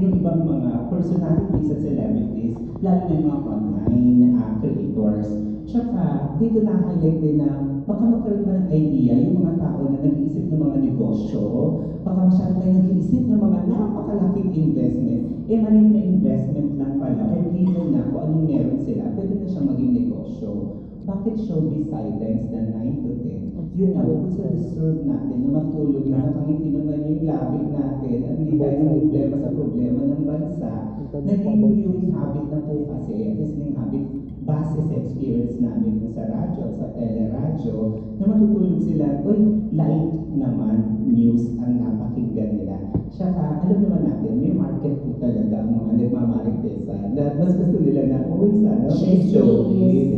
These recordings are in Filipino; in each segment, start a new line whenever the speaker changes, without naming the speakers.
yung ibang mga personalities at celebrities, lalo na yung mga online creators. Tsaka, dito na-highlight din na baka magkaroon ba ng idea yung mga tao na nag-iisip ng mga negosyo, baka masyado tayo nag-iisip ng mga napakalaking investment. Maliit na investment lang pala, or given na kung anong meron sila, pwede na siyang maging negosyo. Bakit showbiz sidelines na 9 to 10? Yun na, kung sa deserve natin na matulog na nakangiti naman yung labig natin at hindi tayo problema sa problema ng bansa. Naging viewing habit na po kasi, at listening habit, base sa experience namin sa radyo, sa teleradyo, na matutulog sila, uy, light naman news ang napakinggan nila. Tsaka, alam naman natin, may market po talaga ang mga nagmamaritesan na mas gusto nila na, uy, sana may showbiz,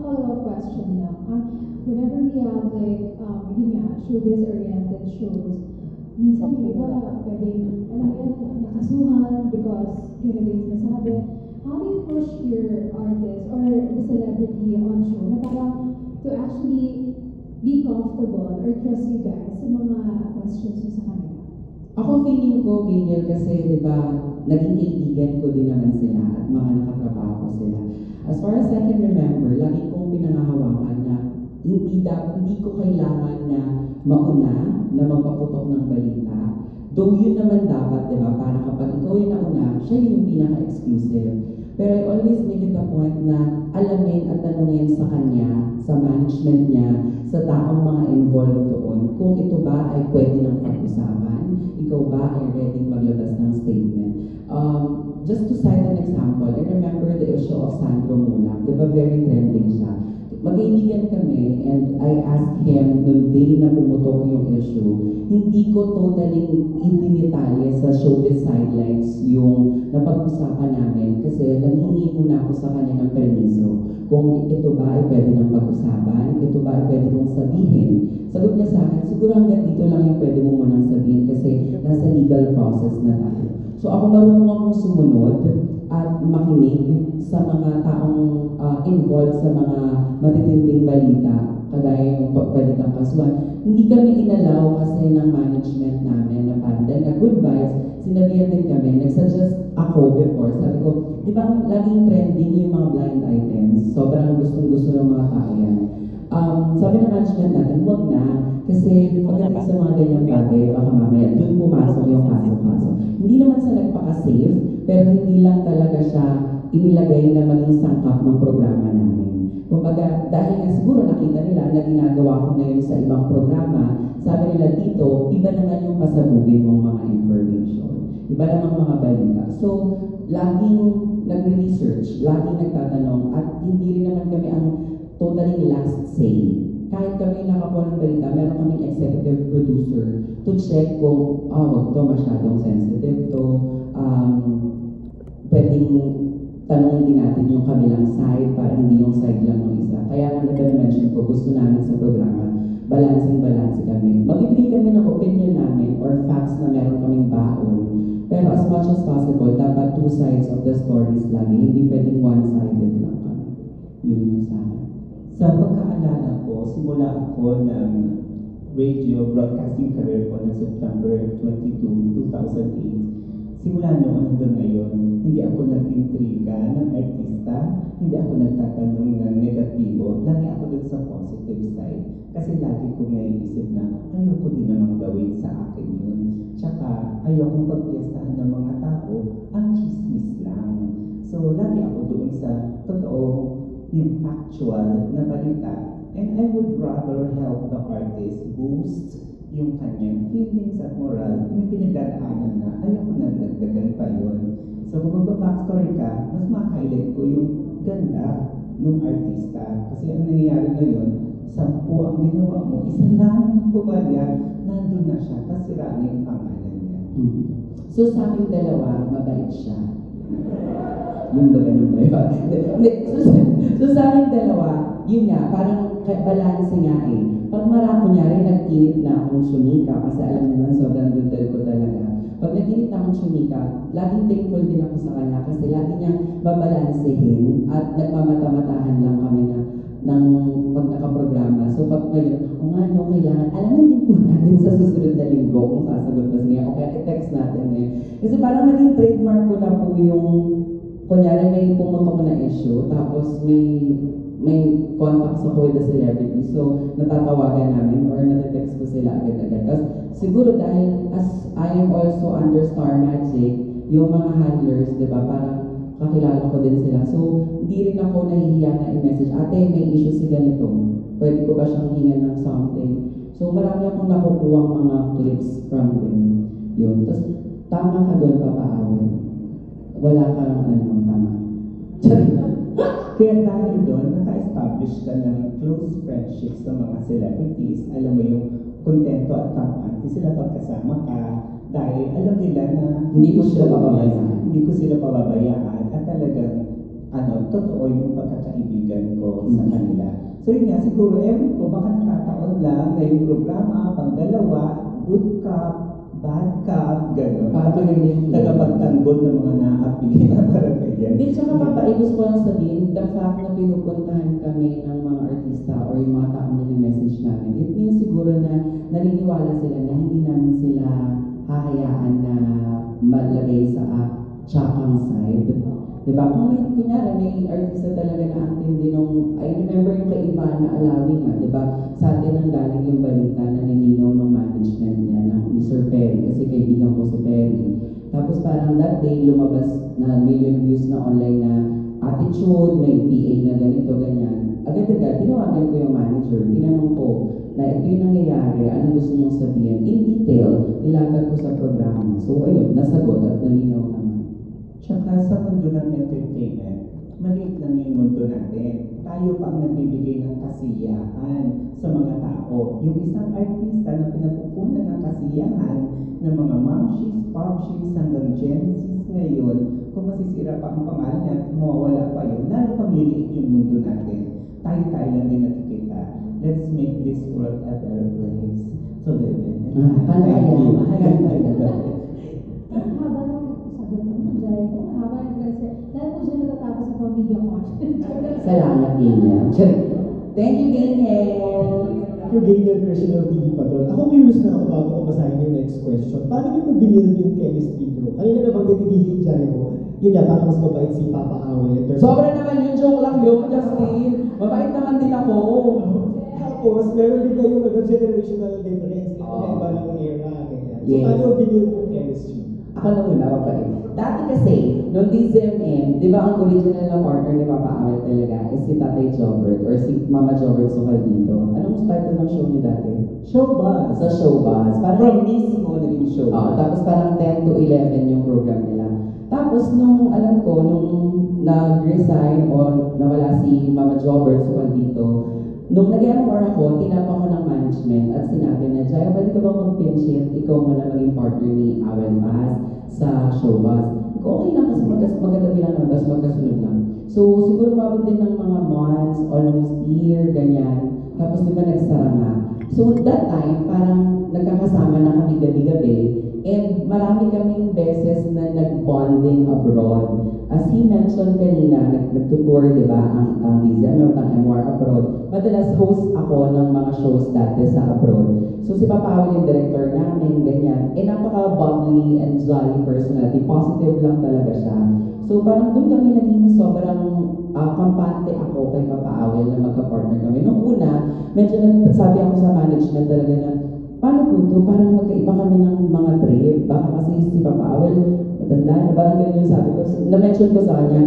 follow-up question lang. Whenever we have like, yun nga, showbiz-oriented shows, minsan yung iba pwedeng, alam mo yan, nakasuhan because ganito yung sinasabi. How do you push your artist or the celebrity on show na parang to actually be comfortable or trust you guys sa mga questions mo sa kanila?
Ako feeling ko, ganyan kasi, di ba, naging kaibigan ko din naman sila at mga nakatrabaho ko sila. As far as I can remember, lagi kong pinangahawakan na hindi ko kailangan na mauna na magpaputok ng balita. Though yun naman dapat, di ba, para kapag ikaw yung nauna, siya yung pinaka-exclusive. Pero I always make it a point na alamin at tanungin sa kanya, sa management niya, sa taong mga involved doon, kung ito ba ay pwede ng pag-usapan, ikaw ba ay ready maglabas ng statement. Just to cite an example, I remember the issue of Sandro Mulak. Diba very trending siya? Magkaibigan kami and I asked him nung day na pumutok yung issue, hindi ko totally idinitalye sa showbiz sidelines yung napag-usapan namin kasi nanghingi muna ako sa kanya ng permiso kung ito ba ay pwede ng pag-usapan, ito ba ay pwede kong sabihin. Sagot niya sa akin, siguro hanggang dito lang yung pwede mo munang sabihin kasi nasa legal process na tayo. So ako marunong akong sumunod at makinig sa mga taong involved sa mga matitinding balita, kagaya yung pwede kang kasuhan. Hindi kami inalaw kasi ng management namin na parang dahil na good vibes, sinabihan din kami, nagsuggest ako before, sabi ko, di ba laging trending yung mga blind items, sobrang gustong-gusto ng mga tao yan. Sabi ng management natin, huwag na, kasi pagdating sa mga ganyang bagay, baka mamaya, doon pumasok yung kaso-kaso. Hindi naman sa nagpaka-safe, pero hindi lang talaga siya inilagay na maging sangkap ng programa namin. Kumbaga, dahil nga siguro nakita nila na ginagawa ko na yun sa ibang programa, sabi nila dito, iba naman yung pasabugin mong mga information. Iba naman mga balita. So, laging nagre-research, laging nagtatanong, at hindi rin naman kami ang totally last say. Kahit kami nakakuha ng balita, meron kaming executive producer to check kung, wag to, masyadong sensitive to, pwedeng tanongin din natin yung kabilang side para hindi yung side lang ng isa. Kaya nga nag-mention ko, gusto namin sa programa, balancing kami. Magbibigay kami ng opinion namin or facts na meron kaming baon. Pero as much as possible, dapat two sides of the stories lagi. Hindi pwedeng one-sided lang kami. Yun yung sa akin.
Sa pagkaalala ko, simula ako ng radio broadcasting career ko ng September 22, 2008. Simula noon hanggang ngayon, hindi ako nag-intriga ng artista, hindi ako nagtatanong ng negatibo, lagi ako dun sa positive side. Kasi lagi ko naiisip na ayoko din namang gawin sa akin yun. Tsaka ayokong pagpiestahan ng mga tao, ang chismis lang. So lagi ako doon sa totoong yung factual na balita. And I would rather help the artist boost yung kanyang feelings at moral, may pinagdadaanan na ayoko na nagdagan pa yun. So kung magpa-backstory ka, mas ma-highlight ko yung ganda ng artista. Kasi ang nangyayari ngayon, 10 ang ginawa mo, isa lang pumalya, nandun na siya, kasi sira na yung pangalan niya.
So sa aming dalawa, mabait siya. Yung ba ganun ba yun? So sa aming dalawa, yun nga, parang balance nga eh. Pag marako niya rin, nag-init na akong sumika kasi alam niyo naman, sobrang dudal ko talaga. Pag nag-init na akong sumika, laging thankful din ako sa kanya kasi lagi niyang babalansehin at nagmamata-matahan lang kami na ng pag nakaprograma. So pag may, o nga no, kailangan, alamin din po natin sa susunod na linggo kung sasagot ba siya. Okay, i-text natin ngayon. Kasi parang naging trademark ko na po yung, kunyari may pumutok na issue, tapos may contacts ako with the celebrity. So, natatawagan namin or nate-text ko sila agad-agad. Tapos, siguro dahil as I am also under Star Magic, yung mga handlers, di ba, parang kakilala ko din sila. So, hindi rin ako nahihiya na i-message, ate, may issue si ganito. Pwede ko ba siyang hingan ng something? So, marami akong nakukuha mga clips from them. Yun. Tapos, tama ka doon, papaawin. Wala kang tama.
Kaya dahil doon, naka-establish ka ng close friendships sa mga celebrities. Alam mo yung kontento at kampante sila pagkasama ka dahil alam nila na
Hindi mo sila pababayaan.
Hindi ko sila pababayaan at talagang totoo yung pagkakaibigan ko sa kanila. So yun nga, siguro, ewan ko, baka nakataon lang na yung programa, pag dalawa, good cup, bad cup, gano'n.
Parang yung
tagapagtanggol ng mga naapi na parang ganyan.
Hindi, tsaka gusto ko lang sabihin, the fact na pinupuntahan kami ng mga artista or yung mga taong message namin, it means siguro na naniniwala sila na hindi namin sila hahayaan na malagay sa tsakang side. Diba? Kung kunyari, may artista talaga na ang tindi nung, I remember yung kay Ivana Alawi nga, diba? Sa atin ang galing yung balita na nilinaw ng management niya, ni Sir Perry, kasi kaibigan ko si Perry. Tapos parang that day, lumabas na million views na online na attitude, may PA na ganito, ganyan. Agad-agad, tinawagan ko yung manager, tinanong ko na ito yung nangyayari, ano gusto niyong sabihin. In detail, nilagad ko sa programa. So ayun, nasagot at nalinaw naman.
Tsaka sa mundo ng entertainment, maliit lang yung mundo natin. Tayo pang nagbibigay ng kasiyahan sa mga tao. Yung isang artista na pinapupunan ng kasiyahan ng mga momshies, popshies, hanggang gensies ngayon, kung masisira pa ang pangalan niya at mawawala pa yun, lalo pang liliit yung mundo natin. Tayo-tayo lang din nakikita. Let's make this world a better place to live in.
Thank you.
Haba ng sabi mo, dahil ko, haba ng kasi, dahil po siya natatapos sa pamilya ko.
Salamat, Daniel. Thank you, Daniel.
Yung Daniel Christian of TV Patrol. Ako curious na ako bago ko basahin yung next question. Paano niyo po binild yung chemistry nyo? Kanina nabanggit ni DJ Jairo, yun nga, parang mas mabait si Papa Awel.
Sobra naman yun, joke lang yun, Justin. Mabait naman din ako.
Tapos, meron din kayong generational difference. Iba lang era, ganyan. So,
Yes.
paano binild yung chemistry?
Ako na muna, papalit. Dati kasi, nung DZMM, di ba ang original na partner ni Papa Awel talaga is si Tatay Jobert or si Mama Jobert Socaldito. Anong title ng show niya dati?
Showbuzz.
Sa Showbuzz.
From mismo naging show.
Tapos parang 10 to 11 yung program nila. Tapos nung, alam ko, nung nag-resign o nawala si Mama Jobert Socaldito, nung nag-MR ako, tinapa ko ng management at sinabi na, Jaya, pwede ka bang mag-pinch it? Ikaw muna maging partner ni Awel Paz sa Showbuzz. Okay lang kasi magkatabi lang naman, tapos magkasunod lang. So, siguro mabot din ng mga months, almost year, ganyan. Tapos di ba nagsara nga. So, that time, parang nagkakasama na kami gabi-gabi. And marami kaming beses na nag-bonding abroad. As he mentioned kanina, nagtutour, di ba, ang DZM, ang MR abroad. Madalas host ako ng mga shows dati sa abroad. So si Papa Awel yung director namin, ganyan. Napaka-bubbly and jolly personality. Positive lang talaga siya. So parang doon kami naging sobrang kampante ako kay Papa Awel na magka-partner kami. Nung una, medyo sabi ako sa management talaga na, paano po ito? Parang magkaiba kami ng mga trip. Baka kasi si Papa Awel, matanda na, parang ganyan yung sabi ko. Na-mention ko sa kanya.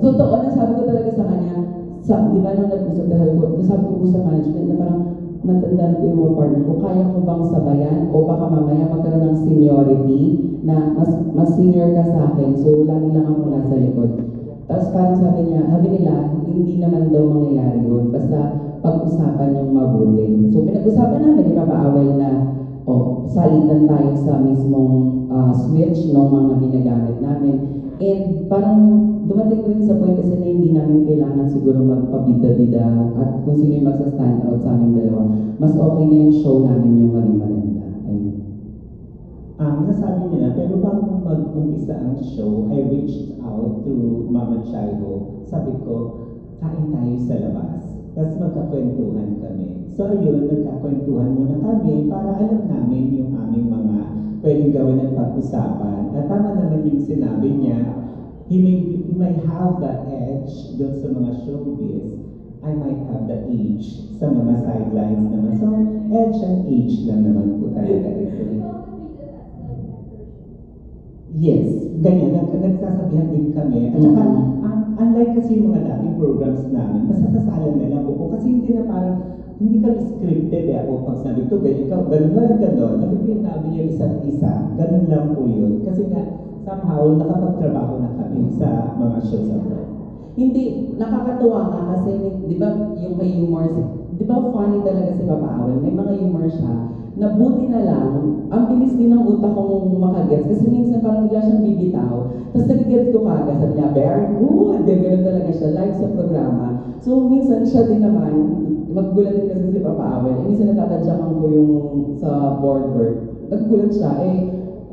Totoo na sabi ko talaga sa kanya, di ba nung nag-usap dahil ko, sabi ko po sa management na parang matanda na po yung mga partner ko, kaya ko bang sabayan o baka mamaya magkaroon ng seniority na mas senior ka sa akin, so lagi lang ako nasa likod. Tapos parang sabi nila, hindi naman daw mangyayari yun, basta pag-usapan yung mabuti. So pinag-usapan namin ni Papa Awel na salitan tayo sa mismong switch ng mga ginagamit namin. And parang dumating rin sa point kasi na hindi namin kailangan siguro magpabida-bida at kung sino yung magsa-stand out sa aming dalawa, mas okay na yung show namin yung maging maganda. Ayun.
Nasabi niya na, pero bago mag-umpisa ang show, I reached out to Mama Chairo. Sabi ko, kain tayo sa labas. Tapos magkakwentuhan kami. So ayun, nagkakwentuhan muna kami para alam namin yung aming mga pwedeng gawin at pag-usapan. At tama naman yung sinabi niya, he might have the edge doon sa mga showbiz. I might have the age sa mga sidelines naman. So, edge and age lang naman po talaga ito. Yes, ganyan. Nagsasabihan din kami. At saka, unlike kasi yung mga dating programs namin, masasasalan na lang po. Kasi hindi na parang, hindi kami scripted eh. O pag sabi ito, ikaw, ganun walang ganun. Napipin namin yung isa't isa. Ganun lang po yun. Kasi nga, somehow, nakapagtrabaho na kami sa mga shows abroad.
Hindi, nakakatuwa nga kasi, di ba, yung may humor, di ba funny talaga si Papa Awel, may mga humor siya, na buti na lang, ang bilis din ng utak kong makagets, kasi minsan parang bigla siyang bibitaw, tapos nagigets ko kagad, sabi niya, very good, gano'n talaga siya, like sa programa. So, minsan siya din naman, maggulat din kasi si Papa Awel, minsan natatadyakan ko yung sa board work, naggulat siya,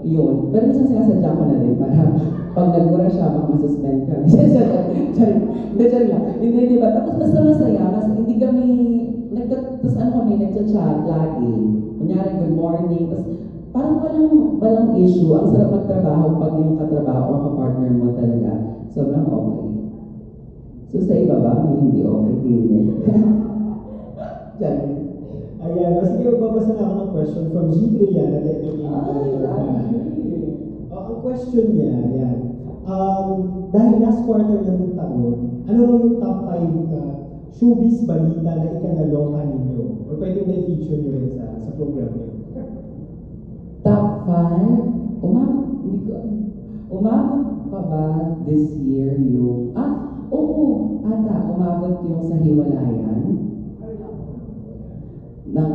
yun. Pero minsan sinasadya ko na din para pag nagmura siya, baka masuspend ka. Charing lang. Hindi, di ba? Tapos basta masaya, hindi kami, tapos kami, nagchat-chat lagi. Kunyari, good morning. Tapos parang walang issue. Ang sarap magtrabaho pag yung katrabaho o kapartner mo talaga. Sobrang okay. So sa iba ba, may hindi okay? Tingin. Charing.
Ayan, sige, magbabasa na ako ng question from G. Triana, the entertainment ang question niya, ayan. Dahil last quarter ng taon, ano raw yung top 5 showbiz balita na ikanaloka ninyo? Or pwede may feature nyo rin sa program nyo?
Top 5? Umabot pa ba this year yung... umabot yung sa Hiwalayan ng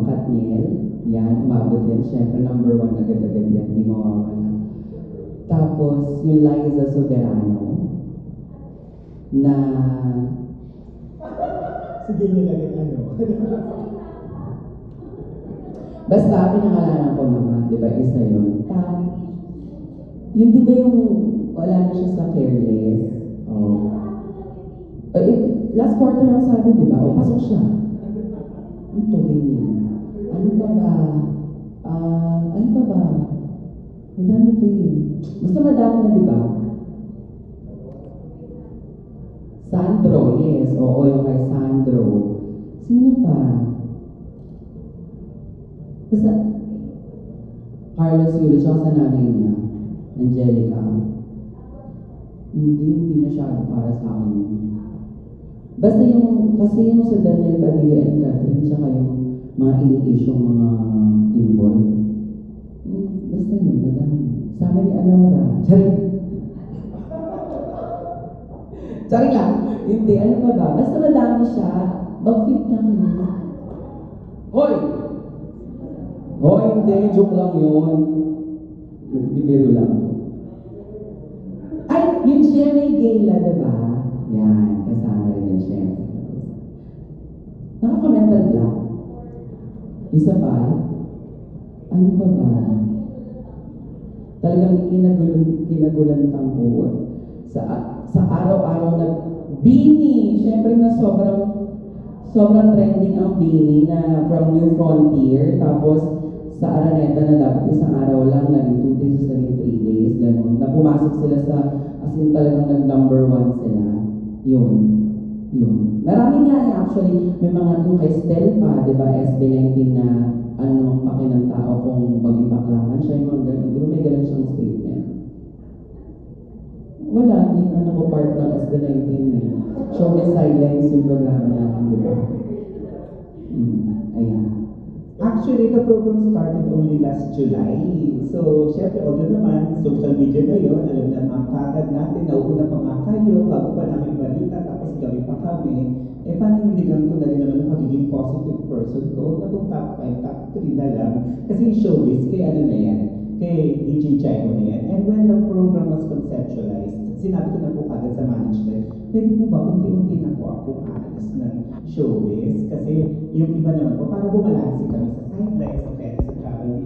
Katniel. Yan, umabot yan. Siyempre, number 1 agad-agad yan. Di mawawala. Tapos, yung Liza Soberano na...
Sige niyo lang
Basta, pinangalanan ko naman, di ba, isa yun. Yun, di ba yung wala na siya sa Careless? Last quarter ang sabi, di ba? Pasok siya. Ito, ganyan. Ano pa ba? Ang dami pa Basta madami na, di ba? Sandro, yes. Oo, yung kay Sandro. Sino pa? Basta, Carlos Yulo, siya sa nanay niya. Angelica. Hindi masyado para sa akin. Basta kasi yung sa Daniel Padilla and Catherine, tsaka yung mga ini-isyong mga involved. Basta yun, madami. Sa amin ni Alora. Charing lang. Hindi, ano pa ba? Basta madami siya. Mag-fit na kayo. Hoy! Hindi. Joke lang yun. Bibiro lang. Ay, yung Jenny Gayla, diba? Yan, kasama rin yung syempre. Nakaka-mental block. Isa pa, ano pa ba? Talagang kinagulantang buwan. Sa araw-araw na Bini, syempre na sobrang trending ang Bini na from New Frontier. Tapos sa Araneta na dapat isang araw lang, naging 2 days, naging 3 days, gano'n. Na pumasok sila sa, as in talagang nag-number 1 sila. Yun. Marami nga actually, may mga yung kay Stel pa, di ba, SB19 na anong paki ng tao kung maging baklaman siya, yung mga ganun. Di ba may ganun siyang statement? Wala, hindi ko part ng SB19 eh. Show me silence yung programa natin, di ba? Ayan.
Actually, the program started only last July. So, syempre, although naman, social media ngayon, alam na mga kagad natin, nauuna pa nga kayo, bago pa namin balita, tapos gabi pa kami. Paninindigan ko na rin naman ang pagiging positive person ko, na kung top 5, top 3 na lang. Kasi yung showbiz, kay ano na yan, kay DJ Chaimo na yan. And when the program was conceptualized, sinabi ko na po kagad sa management, pwede po ba unti-unti na po ako aalis ng showbiz? Kasi yung iba naman po, para bumalansi kami sa sidelines, sa travel ni